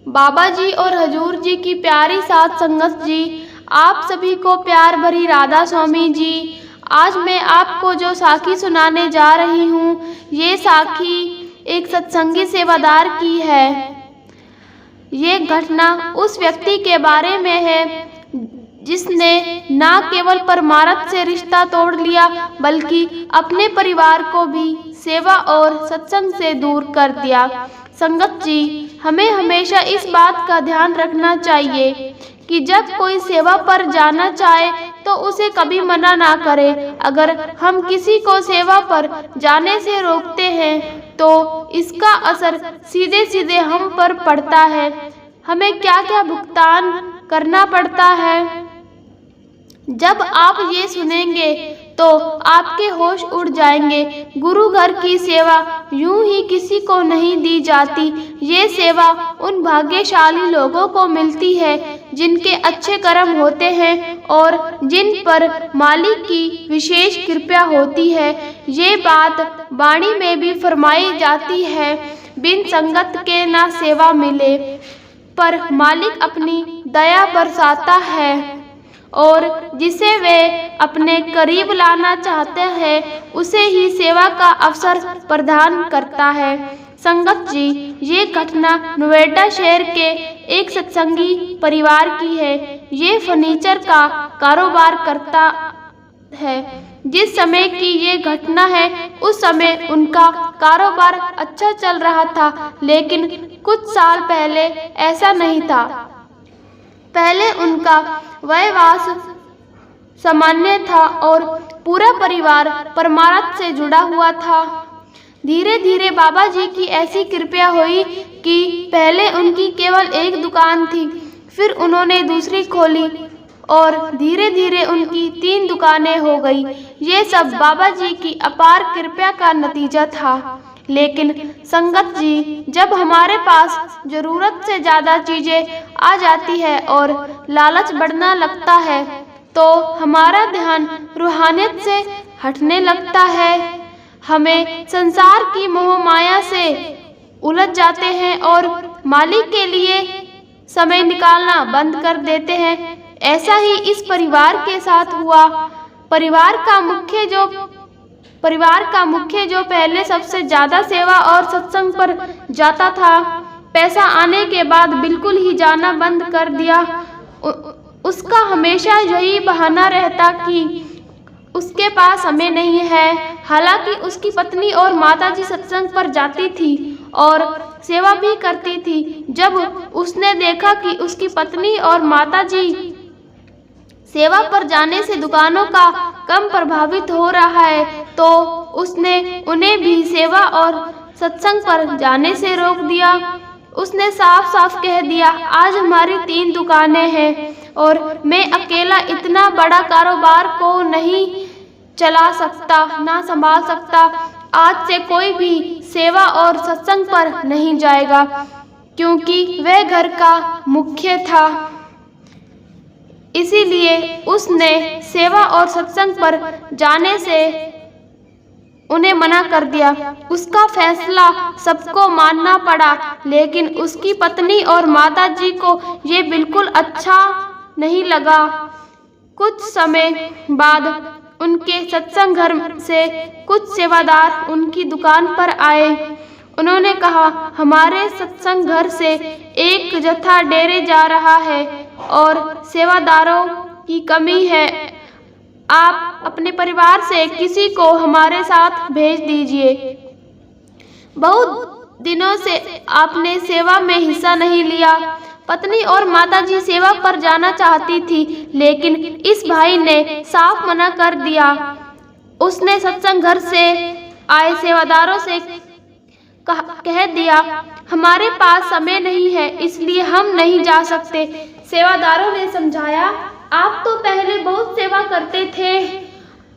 बाबा जी और हजूर जी की प्यारी साध संगत जी, आप सभी को प्यार भरी राधा स्वामी जी। आज मैं आपको जो साखी सुनाने जा रही हूँ, ये साखी एक सत्संगी सेवादार की है। ये घटना उस व्यक्ति के बारे में है जिसने न केवल परमार्थ से रिश्ता तोड़ लिया, बल्कि अपने परिवार को भी सेवा और सत्संग से दूर कर दिया। संगत जी, हमें हमेशा इस बात का ध्यान रखना चाहिए कि जब कोई सेवा पर जाना चाहे तो उसे कभी मना ना करें। अगर हम किसी को सेवा पर जाने से रोकते हैं तो इसका असर सीधे सीधे हम पर पड़ता है। हमें क्या क्या भुगतान करना पड़ता है, जब आप ये सुनेंगे तो आपके होश उड़ जाएंगे। गुरु घर की सेवा यूं ही किसी को नहीं दी जाती। ये सेवा उन भाग्यशाली लोगों को मिलती है जिनके अच्छे कर्म होते हैं और जिन पर मालिक की विशेष कृपा होती है। ये बात वाणी में भी फरमाई जाती है, बिन संगत के ना सेवा मिले, पर मालिक अपनी दया बरसाता है और जिसे वे अपने करीब लाना चाहते हैं उसे ही सेवा का अवसर प्रदान करता है। संगत जी, ये घटना नोएडा शहर के एक सत्संगी परिवार की है। ये फर्नीचर का कारोबार करता है। जिस समय की ये घटना है उस समय उनका कारोबार अच्छा चल रहा था, लेकिन कुछ साल पहले ऐसा नहीं था। पहले उनका व्यवसाय सामान्य था और पूरा परिवार परमार्थ से जुड़ा हुआ था। धीरे धीरे बाबा जी की ऐसी कृपा हुई कि पहले उनकी केवल एक दुकान थी, फिर उन्होंने दूसरी खोली और धीरे धीरे उनकी 3 दुकानें हो गई। ये सब बाबा जी की अपार कृपा का नतीजा था। लेकिन संगत जी, जब हमारे पास जरूरत से ज़्यादा चीज़ें आ जाती है और लालच बढ़ना लगता है तो हमारा ध्यान रूहानियत से हटने लगता है। हमें संसार की मोह माया से उलझ जाते हैं और मालिक के लिए समय निकालना बंद कर देते हैं। ऐसा ही इस परिवार के साथ हुआ। परिवार का मुख्य जो पहले सबसे ज्यादा सेवा और सत्संग पर जाता था, पैसा आने के बाद बिल्कुल ही जाना बंद कर दिया। उसका हमेशा यही बहाना रहता कि उसके पास समय नहीं है। हालांकि उसकी पत्नी और माताजी सत्संग पर जाती थी और सेवा भी करती थी। जब उसने देखा कि उसकी पत्नी और माताजी सेवा पर जाने से दुकानों का कम प्रभावित हो रहा है तो उसने उन्हें भी सेवा और सत्संग पर जाने से रोक दिया। उसने साफ साफ कह दिया, आज हमारी 3 दुकानें हैं और मैं अकेला इतना बड़ा कारोबार को नहीं चला सकता, ना संभाल सकता। आज से कोई भी सेवा और सत्संग पर नहीं जाएगा, क्योंकि वह घर का मुख्य था। इसीलिए उसने सेवा और सत्संग पर जाने से उन्हें मना कर दिया। उसका फैसला सबको मानना पड़ा, लेकिन उसकी पत्नी और माताजी को ये बिल्कुल अच्छा नहीं लगा। कुछ समय बाद उनके सत्संग घर से कुछ सेवादार उनकी दुकान पर आए। उन्होंने कहा, हमारे सत्संग घर से एक जत्था डेरे जा रहा है और सेवादारों की कमी है। आप अपने परिवार से किसी को हमारे साथ भेज दीजिए। बहुत दिनों से आपने सेवा में हिस्सा नहीं लिया। पत्नी और माताजी सेवा पर जाना चाहती थी, लेकिन इस भाई ने साफ मना कर दिया। उसने सत्संग घर से आए सेवादारों से कह दिया, हमारे पास समय नहीं है, इसलिए हम नहीं जा सकते। सेवादारों ने समझाया, आप तो पहले बहुत सेवा करते थे।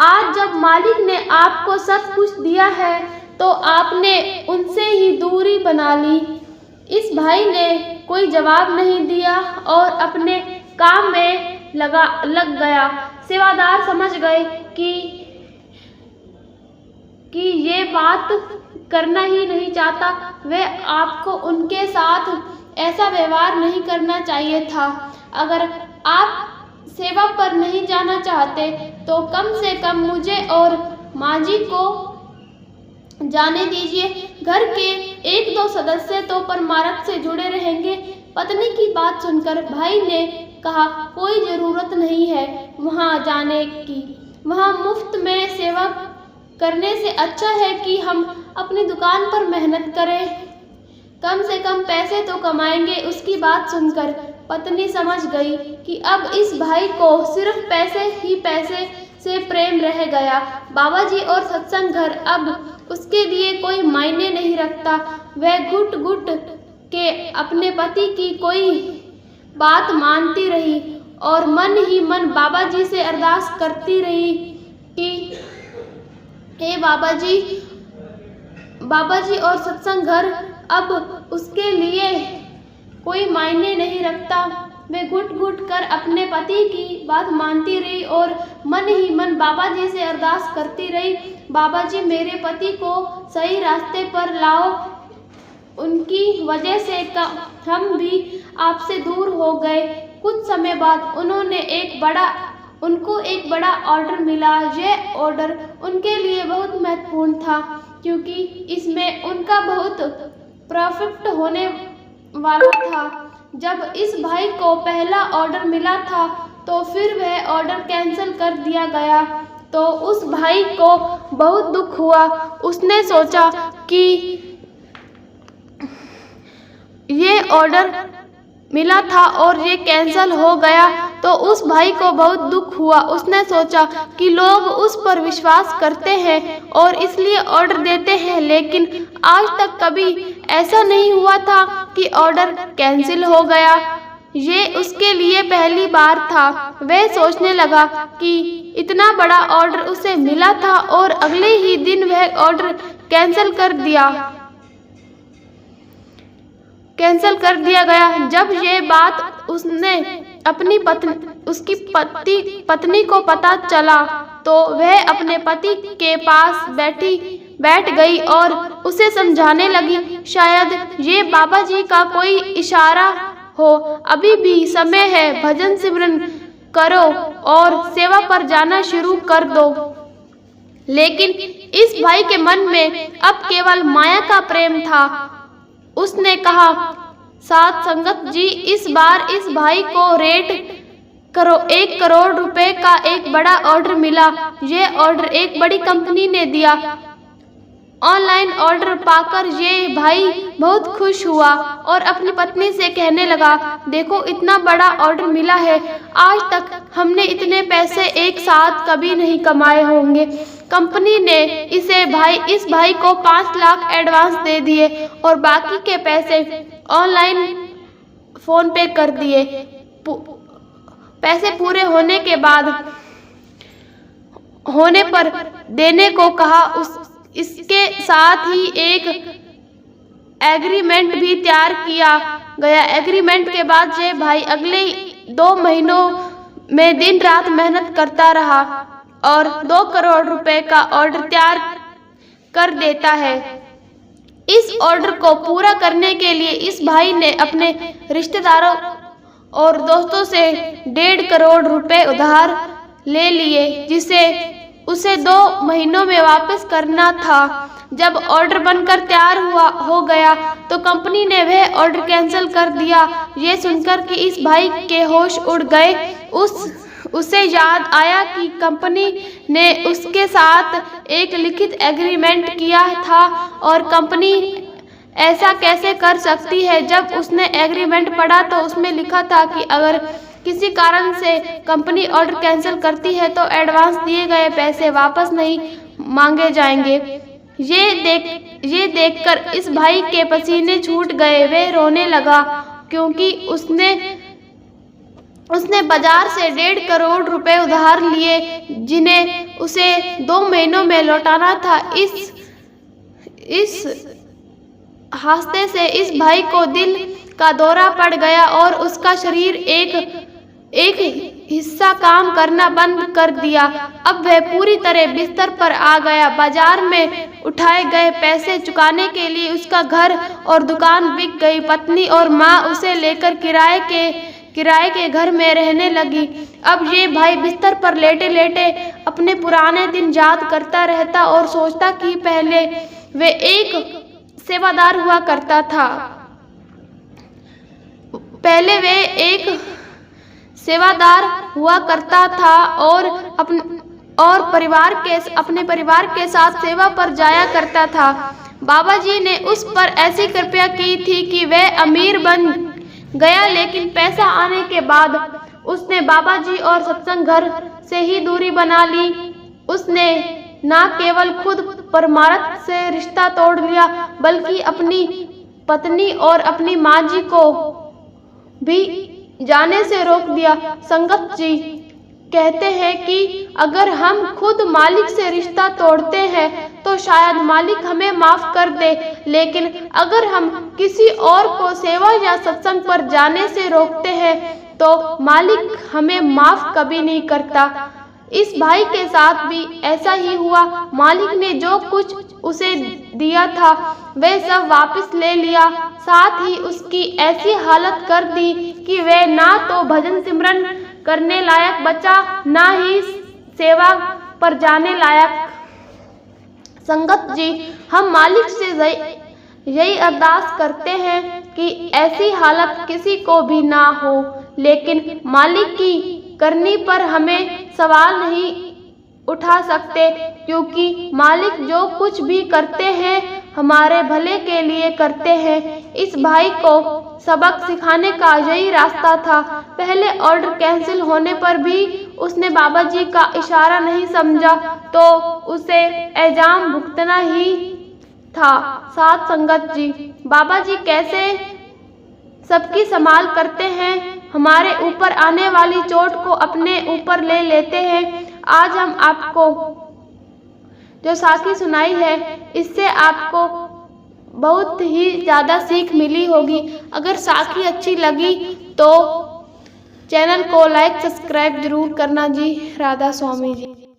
आज जब मालिक ने आपको सब कुछ दिया है तो आपने उनसे ही दूरी बना ली। इस भाई ने कोई जवाब नहीं दिया और अपने काम में लग गया। सेवादार समझ गए कि ये बात करना ही नहीं चाहता। वह आपको उनके साथ ऐसा व्यवहार नहीं करना चाहिए था। अगर आप सेवा पर नहीं जाना चाहते तो कम से कम मुझे और माँ जी को जाने दीजिए। घर के एक दो सदस्य तो परमार्थ से जुड़े रहेंगे। पत्नी की बात सुनकर भाई ने कहा, कोई जरूरत नहीं है वहाँ जाने की। वहाँ मुफ्त में सेवा करने से अच्छा है कि हम अपनी दुकान पर मेहनत करें, कम से कम पैसे तो कमाएंगे। उसकी बात सुनकर पत्नी समझ गई कि अब इस भाई को सिर्फ पैसे ही पैसे से प्रेम रह गया। बाबा जी और सत्संग घर अब उसके लिए कोई मायने नहीं रखता। वह घुट घुट के अपने पति की कोई बात मानती रही और मन ही मन बाबा जी से अरदास करती रही कि हे बाबा जी और सत्संग घर अब उसके लिए कोई मायने नहीं रखता। वे घुट घुट कर अपने पति की बात मानती रही और मन ही मन बाबा जी से अरदास करती रही, बाबा जी मेरे पति को सही रास्ते पर लाओ। उनकी वजह से हम भी आपसे दूर हो गए। कुछ समय बाद उनको एक बड़ा ऑर्डर मिला। यह ऑर्डर उनके लिए बहुत महत्वपूर्ण था क्योंकि इसमें उनका बहुत प्रॉफिट होने वाला था। जब इस भाई को पहला ऑर्डर मिला था तो फिर वह ऑर्डर कैंसिल कर दिया गया तो उस भाई को बहुत दुख हुआ। उसने सोचा कि ये ऑर्डर मिला था और ये कैंसिल हो गया तो उस भाई को बहुत दुख हुआ। उसने सोचा कि लोग उस पर विश्वास करते हैं और इसलिए ऑर्डर देते हैं, लेकिन आज तक कभी ऐसा नहीं हुआ था कि ऑर्डर कैंसिल हो गया। ये उसके लिए पहली बार था। वह सोचने लगा कि इतना बड़ा ऑर्डर उसे मिला था और अगले ही दिन वह ऑर्डर कैंसिल कर दिया गया। जब ये बात उसने अपनी पत्नी को पता चला तो वह अपने पति के पास बैठ गई और उसे समझाने लगी, शायद ये बाबा जी का कोई इशारा हो। अभी भी समय है, भजन सिमरन करो और सेवा पर जाना शुरू कर दो। लेकिन इस भाई के मन में अब केवल माया का प्रेम था। उसने कहा, साथ संगत जी, इस बार इस भाई को 1 करोड़ रुपए का एक बड़ा ऑर्डर मिला। यह ऑर्डर एक बड़ी कंपनी ने दिया। ऑनलाइन ऑर्डर पाकर ये भाई बहुत खुश हुआ और अपनी पत्नी से कहने लगा, देखो इतना बड़ा ऑर्डर मिला है। आज तक हमने इतने पैसे एक साथ कभी नहीं कमाए होंगे। कंपनी ने इस भाई को 5 लाख एडवांस दे दिए और बाकी के पैसे ऑनलाइन फोन पे कर दिए। पैसे पूरे होने पर देने को कहा। इसके साथ ही एक एग्रीमेंट भी तैयार किया गया। एग्रीमेंट के बाद ये भाई अगले 2 महीनों में दिन रात मेहनत करता रहा और 2 करोड़ रुपए का ऑर्डर तैयार कर देता है। इस ऑर्डर को पूरा करने के लिए इस भाई ने अपने रिश्तेदारों और दोस्तों से 1.5 करोड़ रुपए उधार ले लिए, जिसे उसे 2 महीनों में वापस करना था। जब ऑर्डर बनकर तैयार हो गया तो कंपनी ने वह ऑर्डर कैंसिल कर दिया। ये सुनकर कि इस भाई के होश उड़ गए। उसे याद आया कि कंपनी ने उसके साथ एक लिखित एग्रीमेंट किया था और कंपनी ऐसा कैसे कर सकती है। जब उसने एग्रीमेंट पढ़ा तो उसमें लिखा था कि अगर किसी कारण से कंपनी ऑर्डर कैंसिल करती है तो एडवांस दिए गए पैसे वापस नहीं मांगे जाएंगे। ये देखकर इस भाई के पसीने छूट गए। वे रोने लगा क्योंकि उसने बाजार से 1.5 करोड़ रुपए उधार लिए, जिन्हें उसे 2 महीनों में लौटाना था। इस हादसे से इस भाई को दिल का दौरा पड़ गया और उसका शरीर एक हिस्सा काम करना बंद कर दिया। अब वह पूरी तरह बिस्तर पर आ गया। बाजार में उठाए गए पैसे चुकाने के लिए उसका घर और दुकान बिक गई। पत्नी और माँ उसे लेकर किराए के घर में रहने लगी। अब ये भाई बिस्तर पर लेटे लेटे अपने पुराने दिन याद करता रहता और सोचता कि पहले वे एक सेवादार हुआ करता था। और अपने परिवार के साथ सेवा पर जाया करता था। बाबा जी ने उस पर ऐसी कृपा की थी कि वह अमीर बन गया, लेकिन पैसा आने के बाद उसने बाबा जी और सत्संग घर से ही दूरी बना ली। उसने न केवल खुद परमार्थ से रिश्ता तोड़ लिया, बल्कि अपनी पत्नी और अपनी माँ जी को भी जाने से रोक दिया। संगत जी कहते हैं कि अगर हम खुद मालिक से रिश्ता तोड़ते हैं तो शायद मालिक हमें माफ कर दे, लेकिन अगर हम किसी और को सेवा या सत्संग पर जाने से रोकते हैं तो मालिक हमें माफ कभी नहीं करता। इस भाई के साथ भी ऐसा ही हुआ। मालिक ने जो कुछ उसे दिया था वह सब वापस ले लिया, साथ ही उसकी ऐसी हालत कर दी कि वह ना तो भजन सिमरन करने लायक बचा, ना ही सेवा पर जाने लायक। संगत जी, हम मालिक से यही अरदास करते हैं कि ऐसी हालत किसी को भी ना हो, लेकिन मालिक की करनी पर हमें सवाल नहीं उठा सकते, क्योंकि मालिक जो कुछ भी करते हैं हमारे भले के लिए करते हैं। इस भाई को सबक सिखाने का यही रास्ता था। पहले ऑर्डर कैंसिल होने पर भी उसने बाबा जी का इशारा नहीं समझा, तो उसे इल्जाम भुगतना ही था। साथ संगत जी, बाबा जी कैसे सबकी संभाल करते हैं, हमारे ऊपर आने वाली चोट को अपने ऊपर ले लेते हैं। आज हम आपको जो साखी सुनाई है, इससे आपको बहुत ही ज़्यादा सीख मिली होगी। अगर साखी अच्छी लगी तो चैनल को लाइक सब्सक्राइब जरूर करना जी। राधा स्वामी जी।